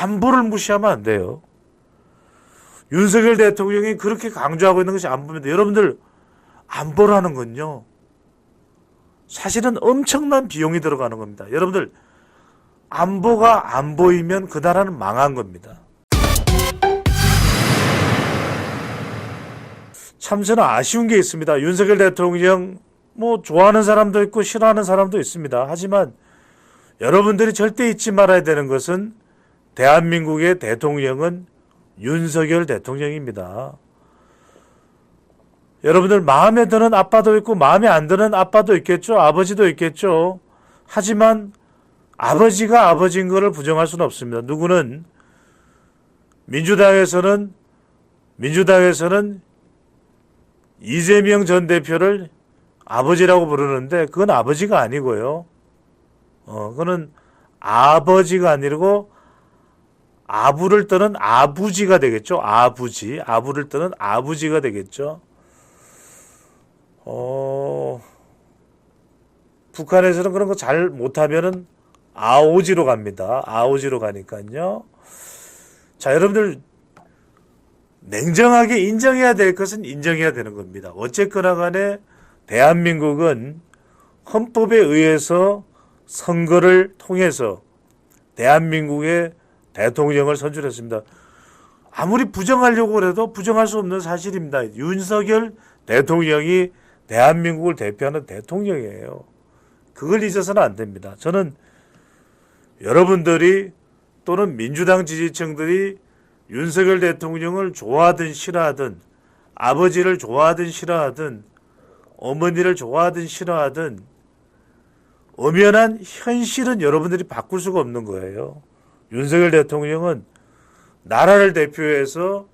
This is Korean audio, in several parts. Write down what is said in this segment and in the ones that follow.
안보를 무시하면 안 돼요. 윤석열 대통령이 그렇게 강조하고 있는 것이 안보입니다. 여러분들, 안보라는 건요, 사실은 엄청난 비용이 들어가는 겁니다. 여러분들, 안보가 안 보이면 그 나라는 망한 겁니다. 참 저는 아쉬운 게 있습니다. 윤석열 대통령 뭐 좋아하는 사람도 있고 싫어하는 사람도 있습니다. 하지만 여러분들이 절대 잊지 말아야 되는 것은 대한민국의 대통령은 윤석열 대통령입니다. 여러분들 마음에 드는 아빠도 있고 마음에 안 드는 아빠도 있겠죠. 아버지도 있겠죠. 하지만 아버지가 아버지인 것을 부정할 수는 없습니다. 누구는 민주당에서는 이재명 전 대표를 아버지라고 부르는데 그건 아버지가 아니고요. 그거는 아버지가 아니고 아부를 떠는 아부지가 되겠죠. 아부를 떠는 아부지가 되겠죠. 북한에서는 그런 거 잘 못하면은 아오지로 갑니다. 아오지로 가니까요. 자, 여러분들 냉정하게 인정해야 될 것은 인정해야 되는 겁니다. 어쨌거나 간에 대한민국은 헌법에 의해서 선거를 통해서 대한민국의 대통령을 선출했습니다. 아무리 부정하려고 해도 부정할 수 없는 사실입니다. 윤석열 대통령이 대한민국을 대표하는 대통령이에요. 그걸 잊어서는 안 됩니다. 저는 여러분들이 또는 민주당 지지층들이 윤석열 대통령을 좋아하든 싫어하든 아버지를 좋아하든 싫어하든 어머니를 좋아하든 싫어하든 엄연한 현실은 여러분들이 바꿀 수가 없는 거예요. 윤석열 대통령은 나라를 대표해서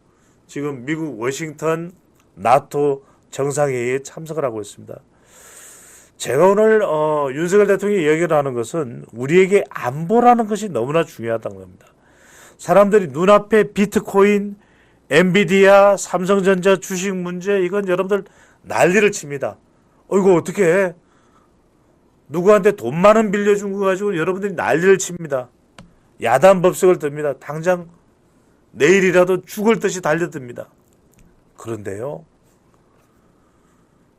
지금 미국 워싱턴 나토 정상회의에 참석을 하고 있습니다. 제가 오늘 윤석열 대통령이 얘기를 하는 것은 우리에게 안보라는 것이 너무나 중요하다는 겁니다. 사람들이 눈앞에 비트코인, 엔비디아, 삼성전자 주식 문제 이건 여러분들 난리를 칩니다. 이거 어떻게 해? 누구한테 돈 많은 빌려준 거 가지고 여러분들이 난리를 칩니다. 야단 법석을 듭니다. 당장 내일이라도 죽을 듯이 달려듭니다. 그런데요,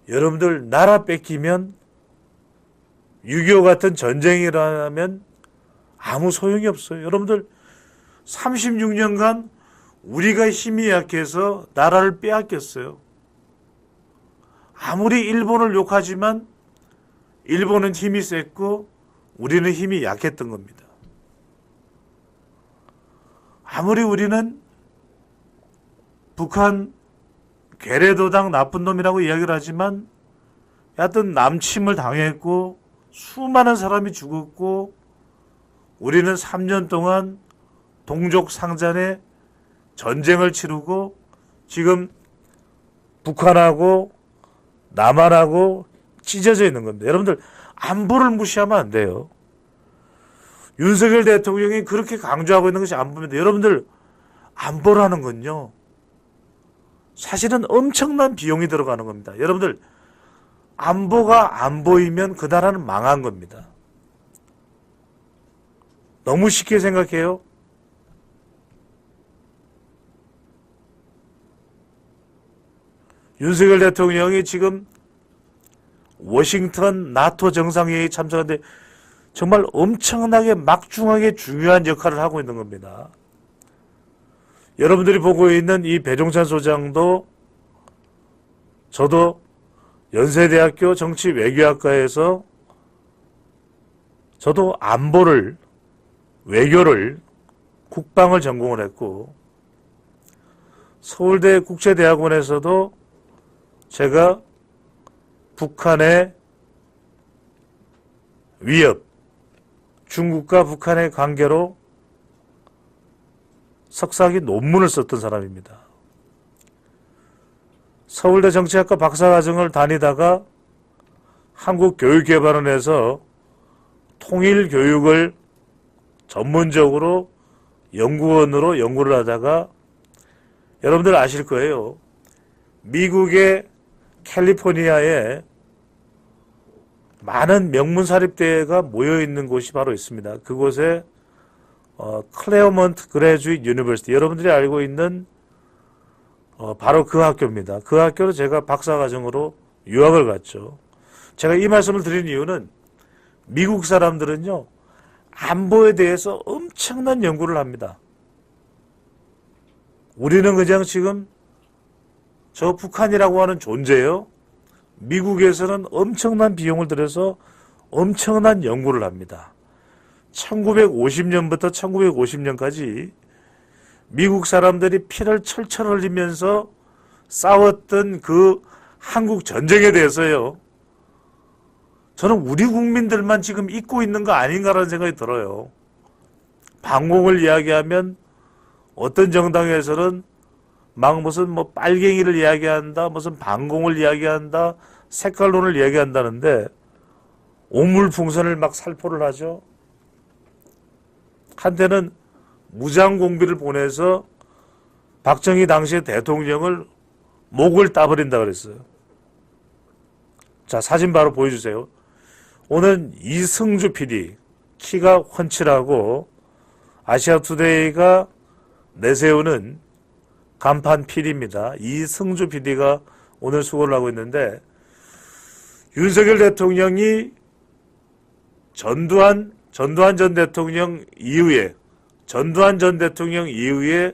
여러분들 나라 뺏기면 6.25 같은 전쟁이 일어나면 아무 소용이 없어요. 여러분들 36년간 우리가 힘이 약해서 나라를 빼앗겼어요. 아무리 일본을 욕하지만 일본은 힘이 셌고 우리는 힘이 약했던 겁니다. 아무리 우리는 북한 괴뢰도당 나쁜 놈이라고 이야기를 하지만 여하튼 남침을 당했고 수많은 사람이 죽었고 우리는 3년 동안 동족 상잔의 전쟁을 치르고 지금 북한하고 남한하고 찢어져 있는 겁니다. 여러분들 안보를 무시하면 안 돼요. 윤석열 대통령이 그렇게 강조하고 있는 것이 안보입니다. 여러분들 안보라는 건요, 사실은 엄청난 비용이 들어가는 겁니다. 여러분들 안보가 안 보이면 그 나라는 망한 겁니다. 너무 쉽게 생각해요. 윤석열 대통령이 지금 워싱턴 나토 정상회의에 참석하는데 정말 엄청나게 막중하게 중요한 역할을 하고 있는 겁니다. 여러분들이 보고 있는 이 배종찬 소장도 저도 연세대학교 정치외교학과에서 저도 안보를, 외교를, 국방을 전공을 했고 서울대 국제대학원에서도 제가 북한의 위협, 중국과 북한의 관계로 석사학위 논문을 썼던 사람입니다. 서울대 정치학과 박사과정을 다니다가 한국교육개발원에서 통일교육을 전문적으로 연구원으로 연구를 하다가 여러분들 아실 거예요. 미국의 캘리포니아에 많은 명문사립대가 모여있는 곳이 바로 있습니다. 그곳에 클레어먼트 그레주잇 유니버시티, 여러분들이 알고 있는 바로 그 학교입니다. 그 학교로 제가 박사과정으로 유학을 갔죠. 제가 이 말씀을 드리는 이유는 미국 사람들은요, 안보에 대해서 엄청난 연구를 합니다. 우리는 그냥 지금 저 북한이라고 하는 존재요, 미국에서는 엄청난 비용을 들여서 엄청난 연구를 합니다. 1950년부터 1950년까지 미국 사람들이 피를 철철 흘리면서 싸웠던 그 한국 전쟁에 대해서요, 저는 우리 국민들만 지금 잊고 있는 거 아닌가라는 생각이 들어요. 반공을 이야기하면 어떤 정당에서는 막 무슨 뭐 빨갱이를 이야기한다, 무슨 반공을 이야기한다, 색깔론을 이야기한다는데 오물풍선을 막 살포를 하죠. 한때는 무장공비를 보내서 박정희 당시의 대통령을 목을 따버린다 그랬어요. 자, 사진 바로 보여주세요. 오늘 이승주 PD, 키가 훤칠하고 아시아투데이가 내세우는 간판 PD입니다. 이승주 PD가 오늘 수고를 하고 있는데, 윤석열 대통령이 전두환 전 대통령 이후에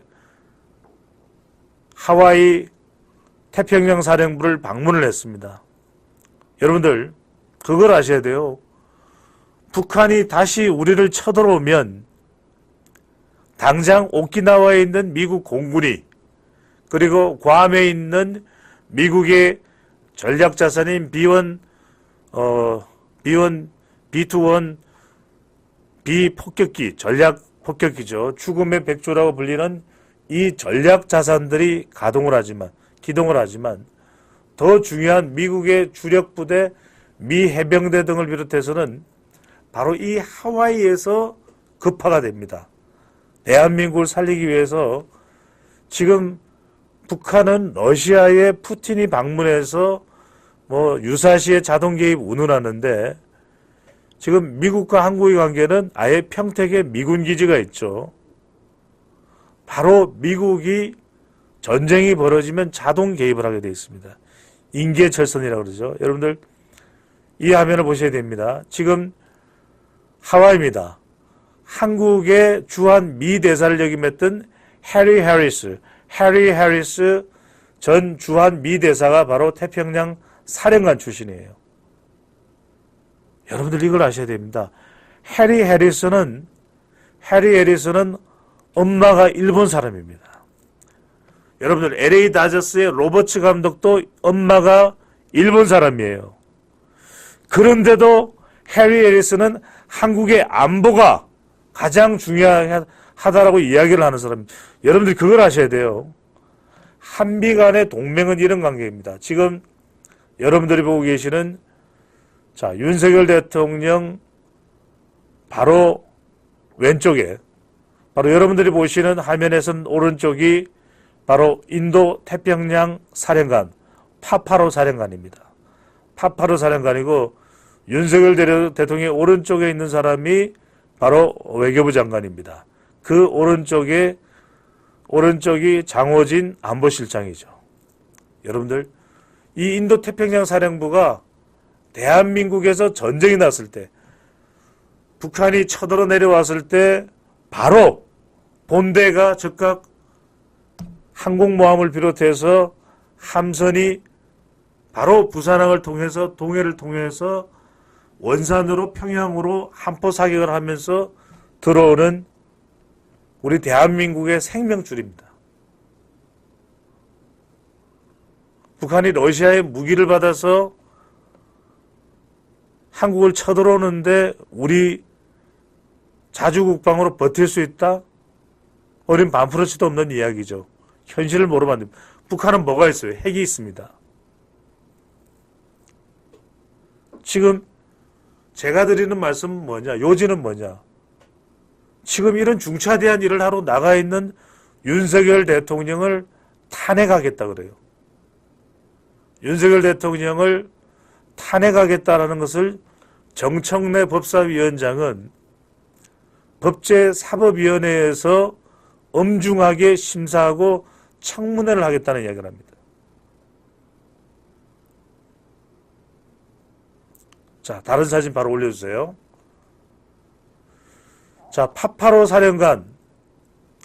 하와이 태평양 사령부를 방문을 했습니다. 여러분들 그걸 아셔야 돼요. 북한이 다시 우리를 쳐들어오면 당장 오키나와에 있는 미국 공군이, 그리고 괌에 있는 미국의 전략자산인 B1, B21, 비폭격기, 전략 폭격기죠. 죽음의 백조라고 불리는 이 전략자산들이 기동을 하지만 더 중요한 미국의 주력 부대, 미 해병대 등을 비롯해서는 바로 이 하와이에서 급파가 됩니다. 대한민국을 살리기 위해서 지금 북한은 러시아의 푸틴이 방문해서 뭐 유사시에 자동 개입 운운하는데, 지금 미국과 한국의 관계는 아예 평택에 미군 기지가 있죠. 바로 미국이 전쟁이 벌어지면 자동 개입을 하게 되어 있습니다. 인계철선이라고 그러죠. 여러분들 이 화면을 보셔야 됩니다. 지금 하와이입니다. 한국의 주한 미 대사를 역임했던 해리 해리스 전 주한 미 대사가 바로 태평양 사령관 출신이에요. 여러분들 이걸 아셔야 됩니다. 해리 해리스는 엄마가 일본 사람입니다. 여러분들 LA 다저스의 로버츠 감독도 엄마가 일본 사람이에요. 그런데도 해리 해리스는 한국의 안보가 가장 중요하다라고 이야기를 하는 사람입니다. 여러분들 그걸 아셔야 돼요. 한미 간의 동맹은 이런 관계입니다. 지금 여러분들이 보고 계시는, 자, 윤석열 대통령 바로 왼쪽에, 바로 여러분들이 보시는 화면에선 오른쪽이 바로 인도 태평양 사령관 파파로 사령관입니다. 파파로 사령관이고, 윤석열 대통령의 오른쪽에 있는 사람이 바로 외교부 장관입니다. 그 오른쪽이 장호진 안보실장이죠. 여러분들 이 인도 태평양 사령부가 대한민국에서 전쟁이 났을 때, 북한이 쳐들어 내려왔을 때 바로 본대가 즉각 항공모함을 비롯해서 함선이 바로 부산항을 통해서 동해를 통해서 원산으로 평양으로 함포 사격을 하면서 들어오는 우리 대한민국의 생명줄입니다. 북한이 러시아의 무기를 받아서 한국을 쳐들어오는데 우리 자주국방으로 버틸 수 있다? 어린 반프러치도 없는 이야기죠. 현실을 모르면 안 됩니다. 북한은 뭐가 있어요? 핵이 있습니다. 지금 제가 드리는 말씀은 뭐냐? 요지는 뭐냐? 지금 이런 중차대한 일을 하러 나가 있는 윤석열 대통령을 탄핵하겠다 그래요. 윤석열 대통령을 탄핵하겠다라는 것을 정청래 법사위원장은 법제사법위원회에서 엄중하게 심사하고 청문회를 하겠다는 이야기를 합니다. 자, 다른 사진 바로 올려주세요. 자, 파파로 사령관,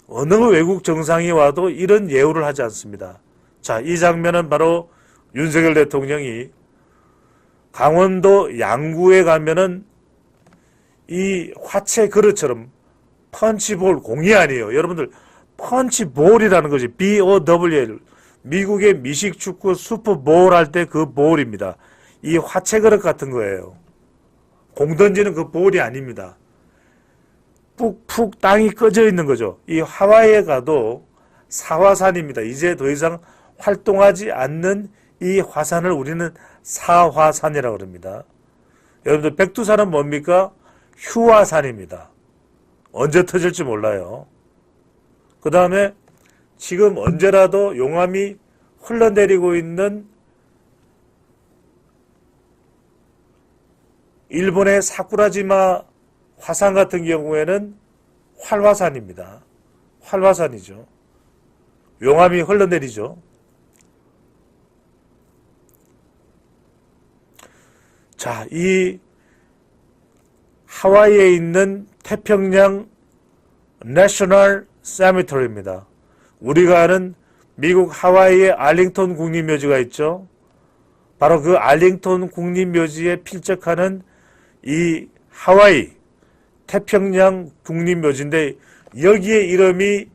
어느 외국 정상이 와도 이런 예우를 하지 않습니다. 자, 이 장면은 바로 윤석열 대통령이 강원도 양구에 가면은 이 화채 그릇처럼 펀치볼, 공이 아니에요. 여러분들 펀치볼이라는 거지. BOWL. 미국의 미식축구 슈퍼볼 할 때 그 볼입니다. 이 화채 그릇 같은 거예요. 공 던지는 그 볼이 아닙니다. 푹푹 땅이 꺼져 있는 거죠. 이 하와이에 가도 사화산입니다. 이제 더 이상 활동하지 않는 이 화산을 우리는 사화산이라고 합니다. 여러분들 백두산은 뭡니까? 휴화산입니다. 언제 터질지 몰라요. 그 다음에 지금 언제라도 용암이 흘러내리고 있는 일본의 사쿠라지마 화산 같은 경우에는 활화산입니다. 활화산이죠. 용암이 흘러내리죠. 자, 이 하와이에 있는 태평양 내셔널 세미터리입니다. 우리가 아는 미국 하와이의 알링턴 국립묘지가 있죠. 바로 그 알링턴 국립묘지에 필적하는 이 하와이 태평양 국립묘지인데 여기에 이름이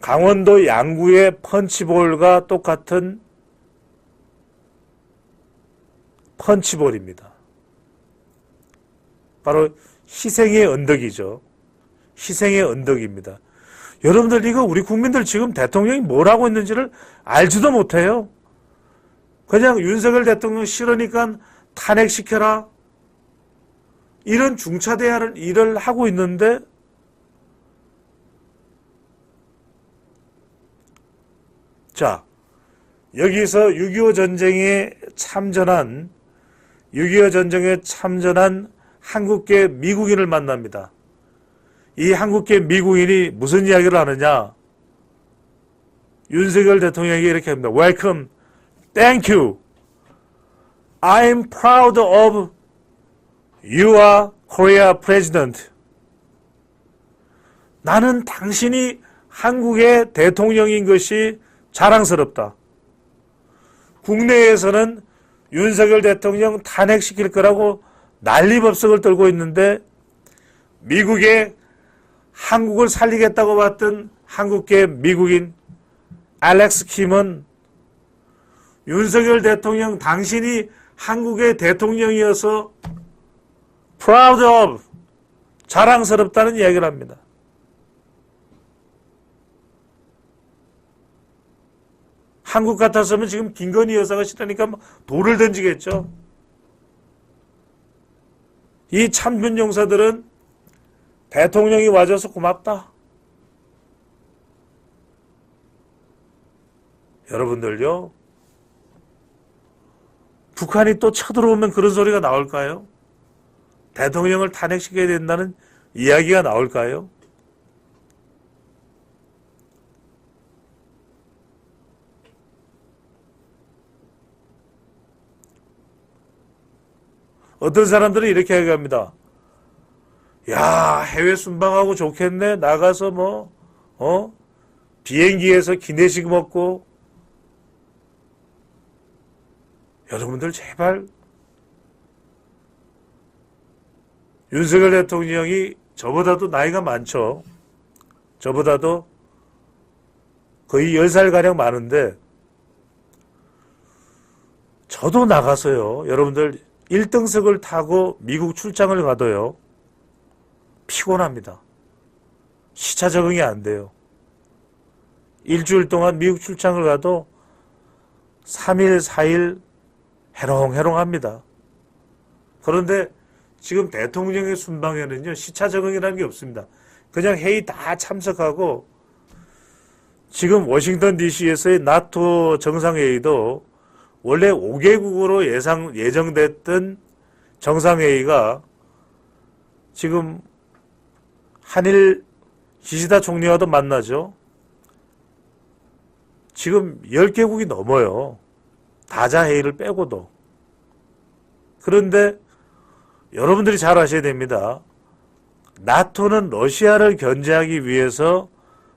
강원도 양구의 펀치볼과 똑같은 펀치볼입니다. 바로 희생의 언덕이죠. 희생의 언덕입니다. 여러분들 이거 우리 국민들 지금 대통령이 뭘 하고 있는지를 알지도 못해요. 그냥 윤석열 대통령 싫으니까 탄핵시켜라. 이런 중차대한 일을 하고 있는데 자, 여기서 6.25 전쟁에 참전한 한국계 미국인을 만납니다. 이 한국계 미국인이 무슨 이야기를 하느냐? 윤석열 대통령에게 이렇게 합니다. Welcome, thank you. I'm proud of you are Korea president. 나는 당신이 한국의 대통령인 것이 자랑스럽다. 국내에서는 윤석열 대통령 탄핵시킬 거라고 난리법석을 떨고 있는데 미국에 한국을 살리겠다고 봤던 한국계 미국인 알렉스 킴은 윤석열 대통령 당신이 한국의 대통령이어서 proud of 자랑스럽다는 이야기를 합니다. 한국 같았으면 지금 김건희 여사가 싫으니까 돌을 던지겠죠. 이 참변 용사들은 대통령이 와줘서 고맙다. 여러분들요, 북한이 또 쳐들어오면 그런 소리가 나올까요? 대통령을 탄핵시켜야 된다는 이야기가 나올까요? 어떤 사람들은 이렇게 얘기합니다. 야, 해외 순방하고 좋겠네. 나가서 비행기에서 기내식 먹고. 여러분들 제발 윤석열 대통령이 저보다도 나이가 많죠. 저보다도 거의 10살가량 많은데 저도 나가서요. 여러분들 1등석을 타고 미국 출장을 가도요. 피곤합니다. 시차 적응이 안 돼요. 일주일 동안 미국 출장을 가도 3일, 4일 해롱해롱합니다. 그런데 지금 대통령의 순방에는요. 시차 적응이라는 게 없습니다. 그냥 회의 다 참석하고 지금 워싱턴 DC에서의 나토 정상회의도 원래 5개국으로 예정됐던 정상회의가 지금 한일 기시다 총리와도 만나죠. 지금 10개국이 넘어요. 다자회의를 빼고도. 그런데 여러분들이 잘 아셔야 됩니다. 나토는 러시아를 견제하기 위해서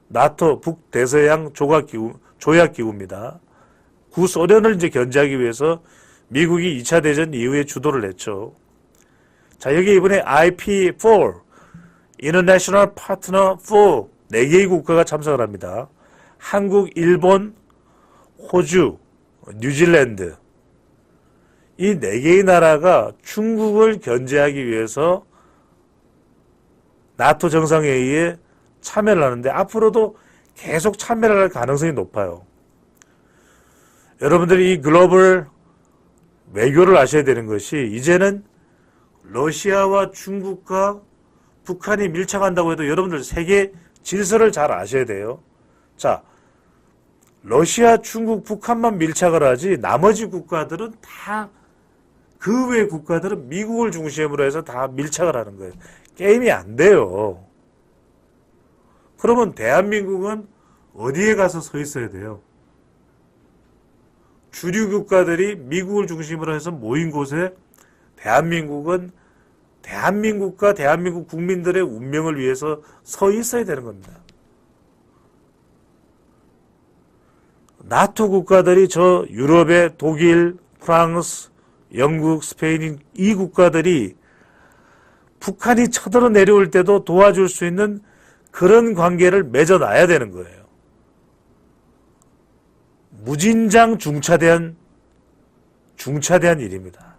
나토 북대서양 조약기구입니다. 구소련을 이제 견제하기 위해서 미국이 2차 대전 이후에 주도를 했죠. 자, 여기 이번에 IP4, International Partner 4, 4개의 국가가 참석을 합니다. 한국, 일본, 호주, 뉴질랜드. 이 4개의 나라가 중국을 견제하기 위해서 나토 정상회의에 참여를 하는데 앞으로도 계속 참여를 할 가능성이 높아요. 여러분들이 이 글로벌 외교를 아셔야 되는 것이 이제는 러시아와 중국과 북한이 밀착한다고 해도 여러분들 세계 질서를 잘 아셔야 돼요. 자, 러시아, 중국, 북한만 밀착을 하지 나머지 국가들은 다 그 외 국가들은 미국을 중심으로 해서 다 밀착을 하는 거예요. 게임이 안 돼요. 그러면 대한민국은 어디에 가서 서 있어야 돼요? 주류 국가들이 미국을 중심으로 해서 모인 곳에 대한민국은 대한민국과 대한민국 국민들의 운명을 위해서 서 있어야 되는 겁니다. 나토 국가들이 저 유럽의 독일, 프랑스, 영국, 스페인 이 국가들이 북한이 쳐들어 내려올 때도 도와줄 수 있는 그런 관계를 맺어놔야 되는 거예요. 무진장 중차대한 일입니다.